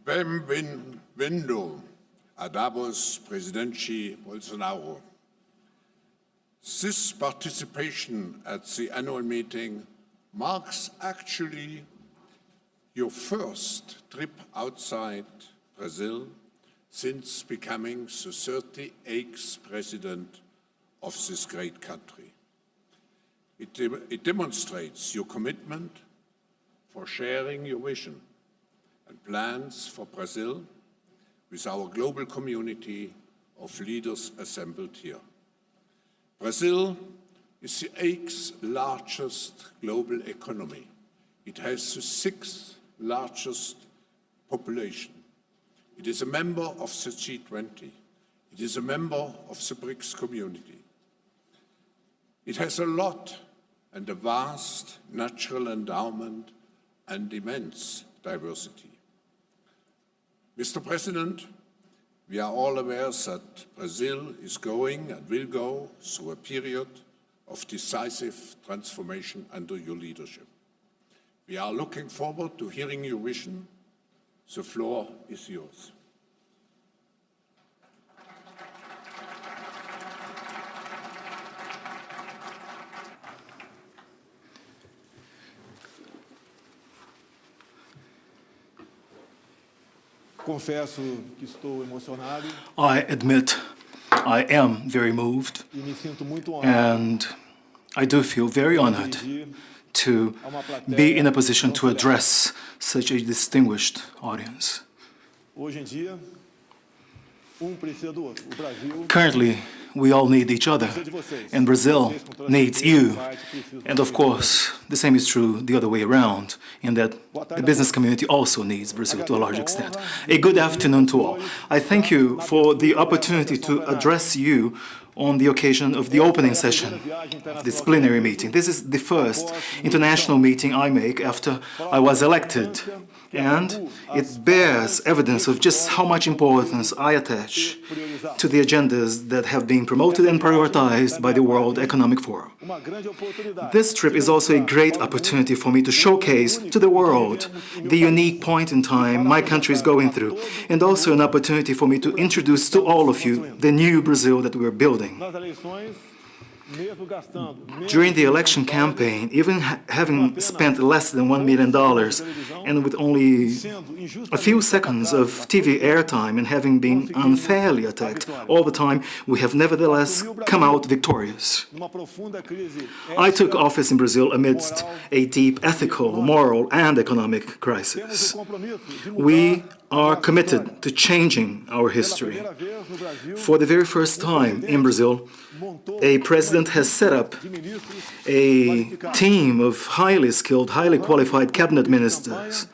Bem-vindo a Davos, President Jair Bolsonaro. This participation at the annual meeting marks actually your first trip outside Brazil since becoming the 38th president of this great country. It demonstrates your commitment for sharing your vision and plans for Brazil with our global community of leaders assembled here. Brazil is the 8th largest global economy. It has the 6th largest population. It is a member of the G20. It is a member of the BRICS community. It has a lot and a vast natural endowment and immense diversity. Mr. President, we are all aware that Brazil is going and will go through a period of decisive transformation under your leadership. We are looking forward to hearing your vision. The floor is yours. Confesso que estou emocionado. I admit I am very moved, E me sinto muito honrado and I do feel very honored to be in a position to address such a distinguished audience. Hoje em dia, precisa do outro. O Brasil Currently, we all need each other, precisa de vocês. and Brazil Vocês, com toda needs certeza, you. parte, precisam And of de course, the same is true the other way around, in that the business community also needs Brazil to a large extent. A good afternoon to all. I thank you for the opportunity to address you on the occasion of the opening session of this plenary meeting. This is the first international meeting I make after I was elected, and it bears evidence of just how much importance I attach to the agendas that have been promoted and prioritized by the World Economic Forum. uma grande oportunidade. This trip is also a great opportunity for me to showcase to the world the unique point in time my country is going through, and also an opportunity for me to introduce to all of you the new Brazil that we're building. Nas eleições, mesmo gastando menos During the election campaign, even having spent less than $1 million and with only a few seconds of TV airtime and having been unfairly attacked all the time, we have nevertheless come out victorious. numa profunda crise I took office in Brazil amidst a deep ethical, moral, and economic temos crisis. o compromisso de We mudar are committed to changing our history. pela primeira vez no Brasil. For the very first time in Brazil, Montou a president has set up de ministros a team of highly skilled, highly qualified cabinet ministers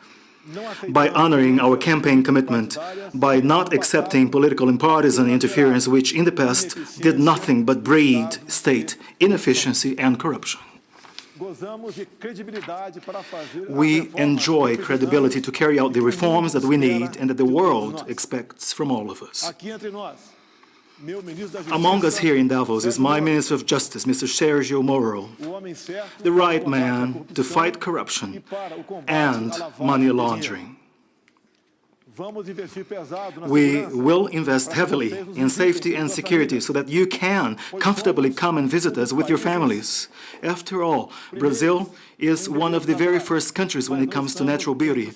não aceitando by honoring our campaign commitment, by not accepting political and partisan interference, which in the past did nothing but breed state inefficiency and corruption. gozamos de credibilidade para fazer We enjoy credibility to carry out the reforms that we need and that the world expects from all of us. Aqui entre nós, meu ministro da Justiça, Among us here in Davos is my Minister of Justice, Mr. Sergio Moro, o homem certo the right para combater a man to corrupção fight e corruption para o combate and à lavagem money de dinheiro. laundering. Vamos investir pesado na We segurança will invest para que heavily vocês nos in safety visitem and com suas security famílias. so that you can comfortably come and visit us with your families. After all, Brazil is one of the very first countries when it comes to natural beauty,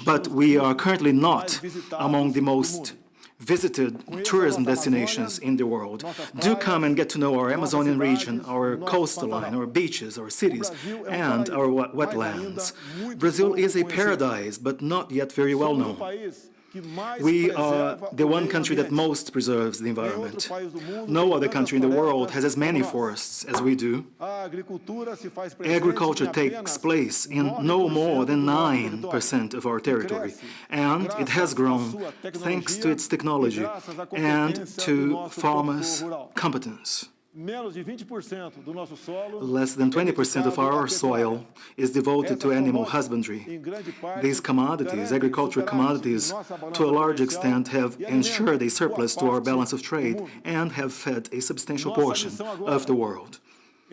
but we are currently not among the most visited tourism destinations in the world. Do come and get to know our Amazonian region, our coastline, our beaches, our cities, and our wetlands. Brazil is a paradise, but not yet very well Somos o known. país que mais We are preserva the o one meio country that ambiente. most preserves the Nenhum outro environment. país do mundo No tem other tantas country in the world florestas has as many como nós. forests as we do. A agricultura se faz presente Agriculture em takes apenas place in no more than 9% of our territory, and it has grown thanks to its technology and to farmers' competence. Menos de 20% do nosso solo Less than 20% of our soil is devoted to animal husbandry. em grande parte These commodities, agricultural commodities, to a large extent have ensured a surplus to our balance of trade and have fed a substantial portion of the world.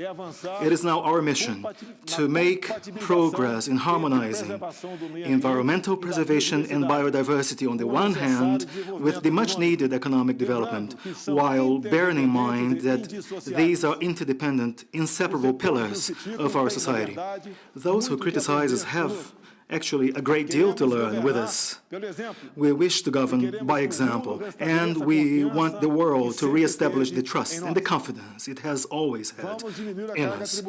It is now our mission to make progress in harmonizing environmental preservation and biodiversity on the one hand with the much-needed economic development, while bearing in mind that these are interdependent, inseparable pillars of our society. Those who criticize us have actually a great deal to learn with us. We wish to govern by example, and we want the world to re-establish the trust and the confidence it has always had in us.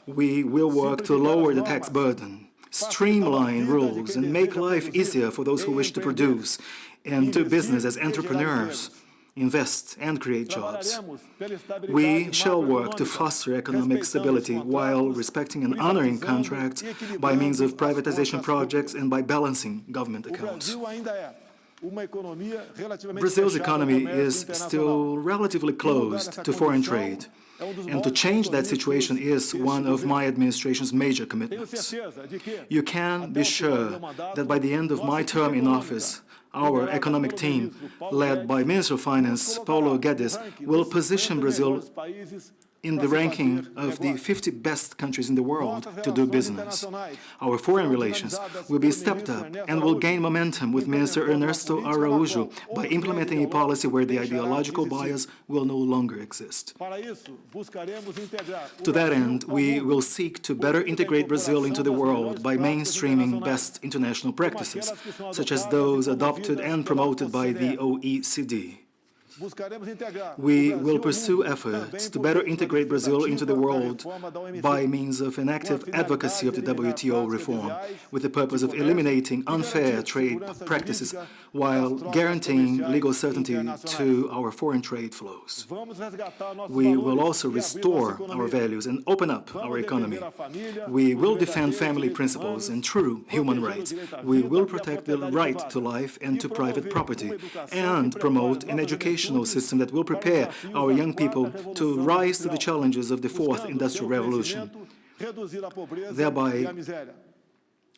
We will work to lower the tax burden, streamline rules, and make life easier for those who wish to produce and do business as entrepreneurs, invest and create jobs. We shall work to foster economic stability while respecting and honoring contracts by means of privatization projects and by balancing government accounts. Brazil's economy is still relatively closed to foreign trade, and to change that situation is one of my administration's major commitments. You can be sure that by the end of my term in office, our economic team, led by Minister of Finance Paulo Guedes, will position Brazil in the ranking of the 50 best countries in the world to do business. Our foreign relations will be stepped up and will gain momentum with Minister Ernesto Araújo by implementing a policy where the ideological bias will no longer exist. To that end, we will seek to better integrate Brazil into the world by mainstreaming best international practices, such as those adopted and promoted by the OECD. We will pursue efforts to better integrate Brazil into the world by means of an active advocacy of the WTO reform, with the purpose of eliminating unfair trade practices while guaranteeing legal certainty to our foreign trade flows. We will also restore our values and open up our economy. We will defend family principles and true human rights. We will protect the right to life and to private property, and promote an education system that will prepare our young people to rise to the challenges of the fourth industrial revolution, thereby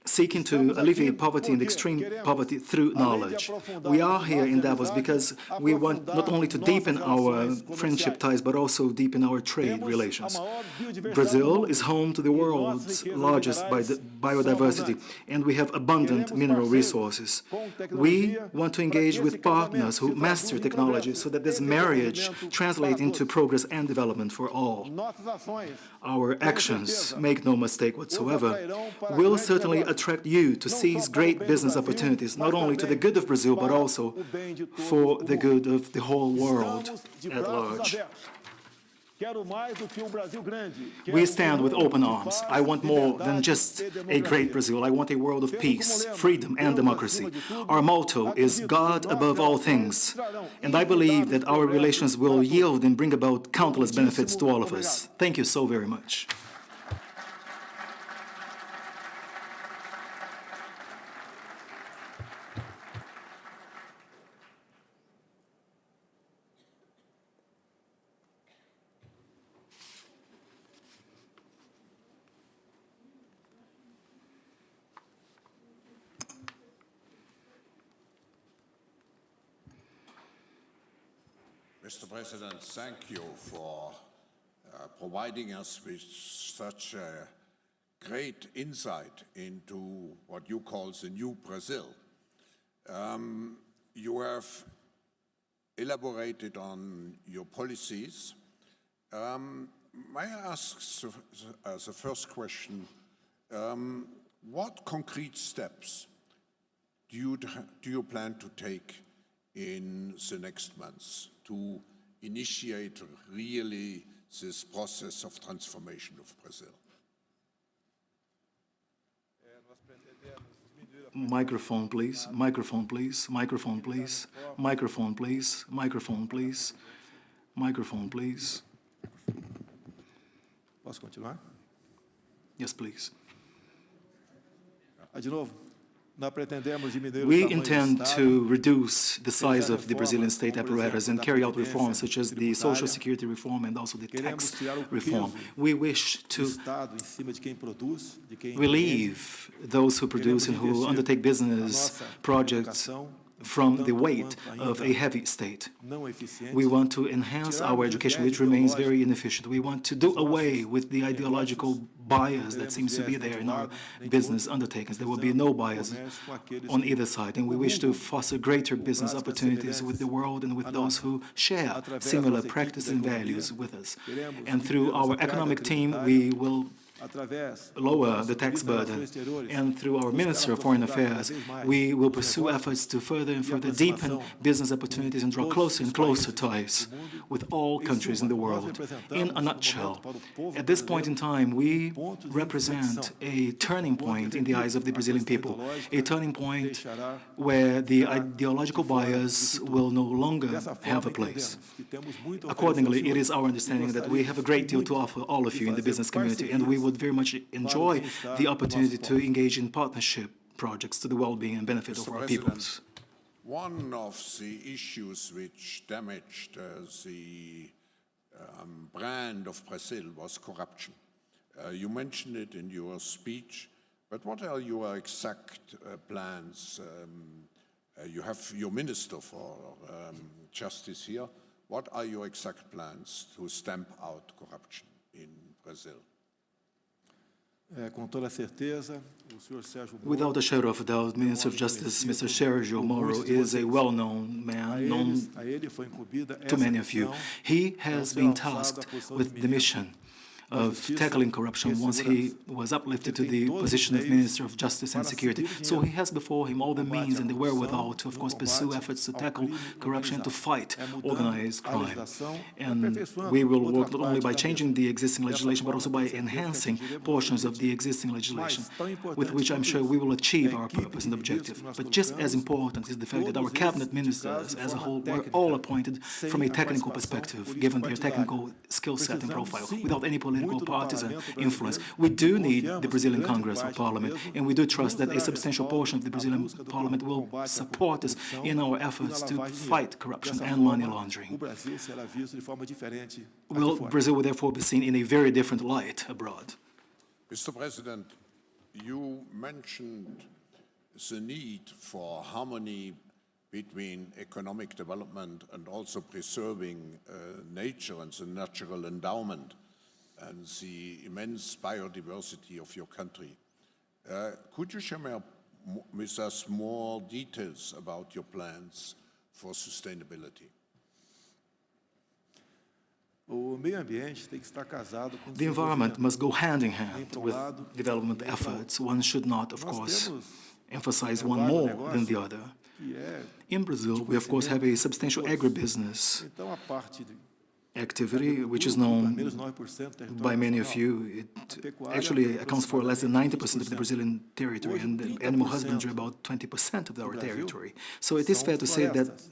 seeking to alleviate poverty and extreme poverty through knowledge. We are here in Davos because we want not only to deepen our friendship ties, but also deepen our trade relations. Brazil is home to the world's largest biodiversity, and we have abundant mineral resources. We want to engage with partners who master technology so that this marriage translates into progress and development for all. Our actions, make no mistake whatsoever, will certainly attract you to seize great business opportunities, not only to the good of Brazil, but also for the good of the whole world at large. We stand with open arms. I want more than just a great Brazil. I want a world of peace, freedom, and democracy. Our motto is God above all things, and I believe that our relations will yield and bring about countless benefits to all of us. Thank you so very much. Mr. President, thank you for providing us with such a great insight into what you call the new Brazil. You have elaborated on your policies. May I ask the first question, what concrete steps do you plan to take in the next months to initiate really this process of transformation of Brazil? Microphone, please. Microphone, please. Microphone, please. Microphone, please. Microphone, please. Microphone, please. Posso continuar? Yes, please. De novo. We intend to reduce the size of the Brazilian state apparatus and carry out reforms such as the social security reform and also the tax reform. We wish to relieve those who produce and who undertake business projects from the weight of a heavy state. We want to enhance our education, which remains very inefficient. We want to do away with the ideological bias that seems to be there in our business undertakings. There will be no bias on either side, and we wish to foster greater business opportunities with the world and with those who share similar practices and values with us. And through our economic team, we will lower the tax burden, and through our Minister of Foreign Affairs, we will pursue efforts to further and further deepen business opportunities and draw closer and closer ties with all countries in the world. In a nutshell, at this point in time, we represent a turning point in the eyes of the Brazilian people, a turning point where the ideological bias will no longer have a place. Accordingly, it is our understanding that we have a great deal to offer all of you in the business community, and we would very much enjoy the opportunity to engage in partnership projects to the well-being and benefit of our peoples. One of the issues which damaged the brand of Brazil was corruption. You mentioned it in your speech, but what are your exact plans? You have your Minister for Justice here. What are your exact plans to stamp out corruption in Brazil? Without a shadow of a doubt, Minister of Justice, Mr. Sergio Moro, is a well-known man, known to many of you. He has been tasked with the mission of tackling corruption once he was uplifted to the position of Minister of Justice and Security. So he has before him all the means and the wherewithal to, of course, pursue efforts to tackle corruption and to fight organized crime. And we will work not only by changing the existing legislation, but also by enhancing portions of the existing legislation, with which I'm sure we will achieve our purpose and objective. But just as important is the fact that our cabinet ministers as a whole were all appointed from a technical perspective, given their technical skill set and profile, without any political partisan influence. We do need the Brazilian Congress or Parliament, and we do trust that a substantial portion of the Brazilian Parliament will support us in our efforts to fight corruption and money laundering. Brazil will therefore be seen in a very different light abroad. Mr. President, you mentioned the need for harmony between economic development and also preserving nature and the natural endowment and the immense biodiversity of your country. Could you share with us more details about your plans for sustainability? The environment must go hand in hand with development efforts. One should not, of course, emphasize one more than the other. In Brazil, we, of course, have a substantial agribusiness activity, which is known by many of you. It actually accounts for less than 90% of the Brazilian territory, and animal husbandry about 20% of our territory. So it is fair to say that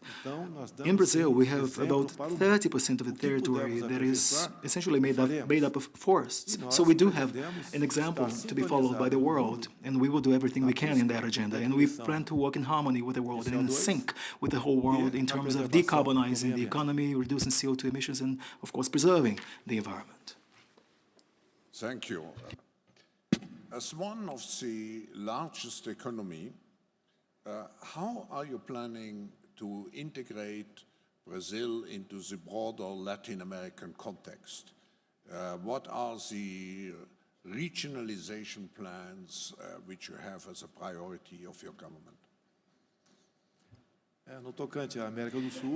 in Brazil we have about 30% of the territory that is essentially made up of forests. So we do have an example to be followed by the world, and we will do everything we can in that agenda. And we plan to work in harmony with the world and in sync with the whole world in terms of decarbonizing the economy, reducing CO2 emissions, and of course, preserving the environment. Thank you. As one of the largest economy, how are you planning to integrate Brazil into the broader Latin American context? What are the regionalization plans which you have as a priority of your government?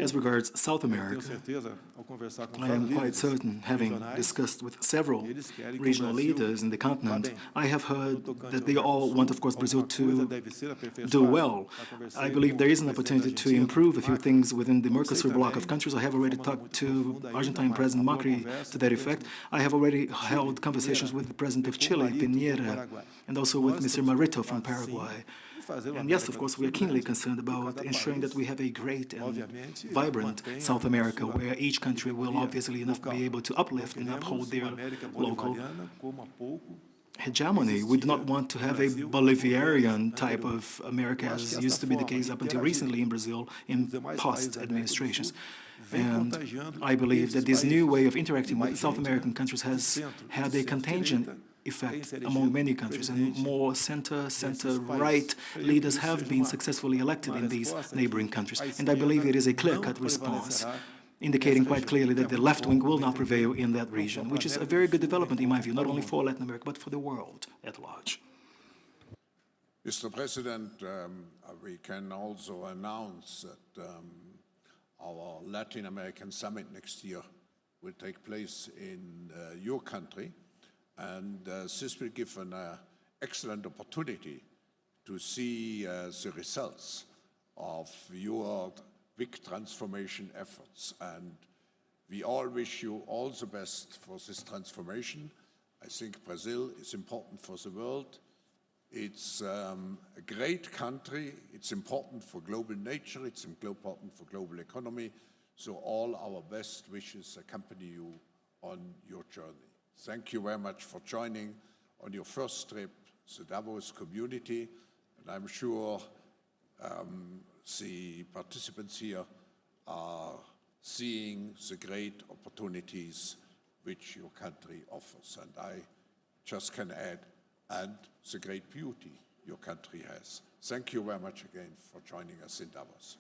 As regards South America, I am quite certain, having discussed with several regional leaders in the continent, I have heard that they all want, of course, Brazil to do well. I believe there is an opportunity to improve a few things within the Mercosur bloc of countries. I have already talked to Argentine President Macri to that effect. I have already held conversations with the President of Chile, Piñera, and also with Mr. Marito from Paraguay. And yes, of course, we are keenly concerned about ensuring that we have a great and vibrant South America, where each country will obviously enough be able to uplift and uphold their local hegemony. We do not want to have a Bolivarian type of America, as used to be the case up until recently in Brazil in past administrations. And I believe that this new way of interacting with South American countries has had a contagion effect among many countries, and more center-right leaders have been successfully elected in these neighboring countries. And I believe it is a clear-cut response, indicating quite clearly that the left wing will not prevail in that region, which is a very good development, in my view, not only for Latin America, but for the world at large. Mr. President, we can also announce that our Latin American summit next year will take place in your country, and this will give an excellent opportunity to see the results of your big transformation efforts. And we all wish you all the best for this transformation. I think Brazil is important for the world. It's a great country. It's important for global nature. It's important for global economy. So all our best wishes accompany you on your journey. Thank you very much for joining on your first trip, the Davos community. And I'm sure the participants here are seeing the great opportunities which your country offers. And I just can add, and the great beauty your country has. Thank you very much again for joining us in Davos.